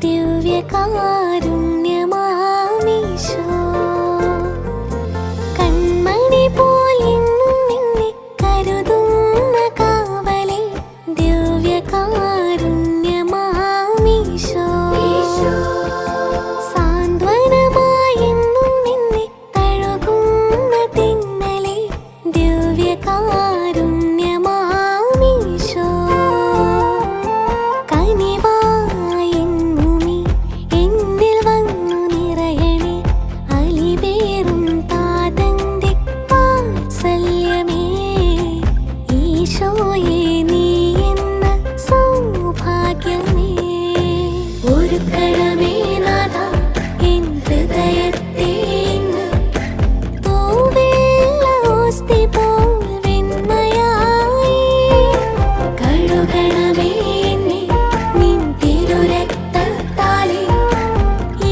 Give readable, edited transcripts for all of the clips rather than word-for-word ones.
ദിവ്യകാരുണ്യമാമീശോ കൺമണി പോലെന്നും നിന്നെ കരുതുന്ന കാവലേ ദിവ്യകാരുണ്യമാമീശോ സാന്ത്വനമായെന്നും നിന്നെ തഴുകുന്ന തിന്നലേ ദിവ്യകാരുണ്യമാമീശോ കനിവായെന്നുമീ എന്നിൽ വന്നു നിറയണേ അലിവേറും താതന്റെ വാത്സല്യമേ ഈശോയേ നീ എന്ന സൗഭാഗ്യമേ ഒരുക്കണമേ നാഥ എൻ ഹൃദയത്തെ ഇന്ന് തൂവെള്ള ഓസ്തി പോൽ വെണ്മയായി കഴുകണമേ എന്നെ നിൻ തിരുരക്തത്താലേ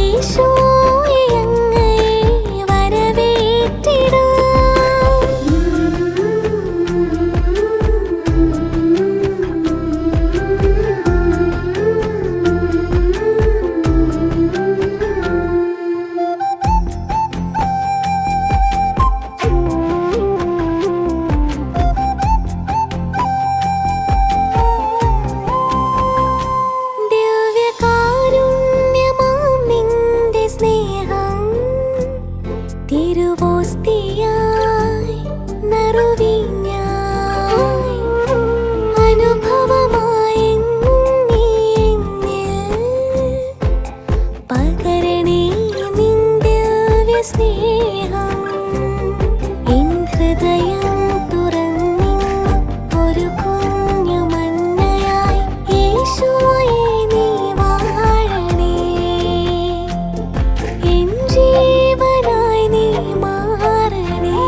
ഈശോയെ അങ്ങയെ വരവേറ്റിടാം ദിവ്യകാരുണ്യമാം നിന്റെ സ്നേഹം തിരുവോസ്തിയായി നറുവീഞ്ഞായി അനുഭവമായെന്നും നീ എന്നിൽ പകരണേ നിൻ ദിവ്യസ്നേഹം എൻ ഹൃദയം തുറന്നിന്ന് ഒരു കുഞ്ഞു മന്നയായി ഈശോയെ നീ വാഴണേ എൻ ജീവനായി നീ മാറണേ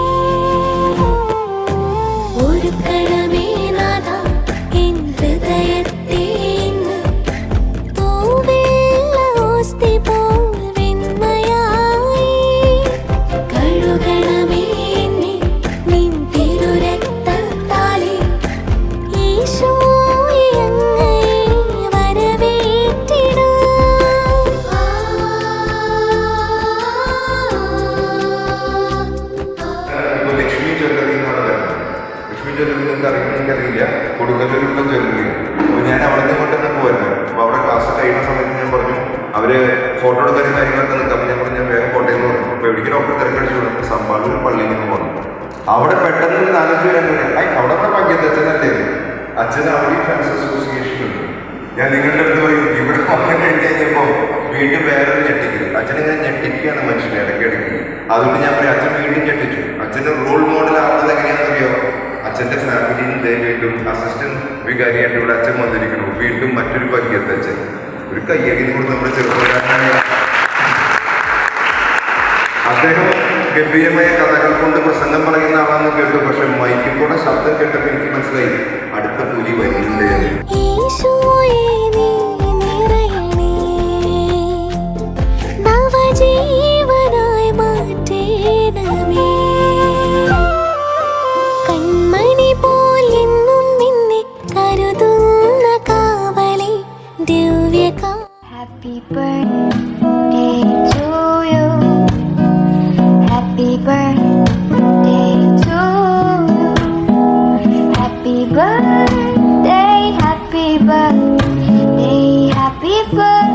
ഒരുക്കണമേ നാഥ എൻ ഹൃദയത്തെ ഇന്ന് തൂവെള്ള ഓസ്തി പോൽ വെണ്മയായി കഴുകണമേ എന്നെ നിൻ തിരുരക്തത്താലേ ഈശോയെ അങ്ങയെ വരവേറ്റിടാം ഇപ്പോൾ ലക്ഷ്മി ജ്വല്ലറി എന്നാണ് പറയുന്നത്. ലക്ഷ്മി ജ്വല്ലറി നിങ്ങൾക്ക് എനിക്കറിയില്ല, കൊടുങ്ങല്ലൂരിലുള്ള ജ്വല്ലറി. അപ്പോൾ ഞാൻ അവിടെ നിന്ന് കൊണ്ട് തന്നെ പോയിരുന്നു. അപ്പോൾ അവിടെ ക്ലാസ് കഴിയുന്ന സമയത്ത് ഞാൻ പറഞ്ഞു അവര് ഫോട്ടോ എടുക്കാനും കാര്യങ്ങളൊക്കെ നിൽക്കാം. അപ്പോൾ ഞാൻ പറഞ്ഞു ഞാൻ വേഗം കോട്ടയം എന്ന് പറഞ്ഞു. അപ്പോൾ എവിടേക്ക് ഡോക്ടർ തിരക്കടിച്ചു കൊടുത്തു സമ്പാളൂർ പള്ളിയിൽ നിന്ന് വന്നു. അവിടെ പെട്ടെന്ന് 4 പേര് അവിടെ പങ്കെടുത്തച്ഛനല്ലേ അച്ഛൻ അവിടെ ഫാൻസ് അസോസിയേഷൻ ഉണ്ട്. ഞാൻ നിങ്ങളുടെ അടുത്ത് പറയും ഇവിടെ വന്നു കഴിഞ്ഞപ്പോൾ വീണ്ടും വേറൊരു ഞെട്ടിക്കല്. അച്ഛനിങ്ങനെ ഞെട്ടിക്കുകയാണ് മനുഷ്യനെ ഇടയ്ക്കിടയ്ക്ക്. അതുകൊണ്ട് ഞാൻ പറയും അച്ഛൻ വീണ്ടും ഞെട്ടിച്ചു. അച്ഛൻ്റെ റോൾ മോഡൽ ആവുന്നത് എങ്ങനെയാണെന്നറിയോ? അച്ഛൻ്റെ ഫാമിലിയിൽ നിന്ന് വീണ്ടും അസിസ്റ്റന്റ് വികാരിയായിട്ട് ഇവിടെ അച്ഛൻ വന്നിരിക്കുന്നു. വീണ്ടും മറ്റൊരു പങ്കെടുത്ത അച്ഛൻ ഒരു കയ്യടി കൂടി നമ്മുടെ ചെറുപ്പക്കാരനായ അദ്ദേഹം ഗംഭീരമായ കഥകൾ കൊണ്ട് പ്രസംഗം പറയുന്ന ആളാണെന്ന് കേട്ടു. പക്ഷെ മൈക്കിൽ കൂടെ ശബ്ദം കേട്ടപ്പോൾ എനിക്ക് മനസ്സിലായി അടുത്ത കൂലി വരുന്നുണ്ട്. ഈശോയെ നീ നിറയണേ നവജീവനായി മാറ്റേണമേ കൺമണി പോലെന്നും നിന്നെ കരുതുന്ന കാവലേ ദിവ്യകാ Happy birthday to you. Happy birthday to you. Happy birthday, happy birthday, happy birthday.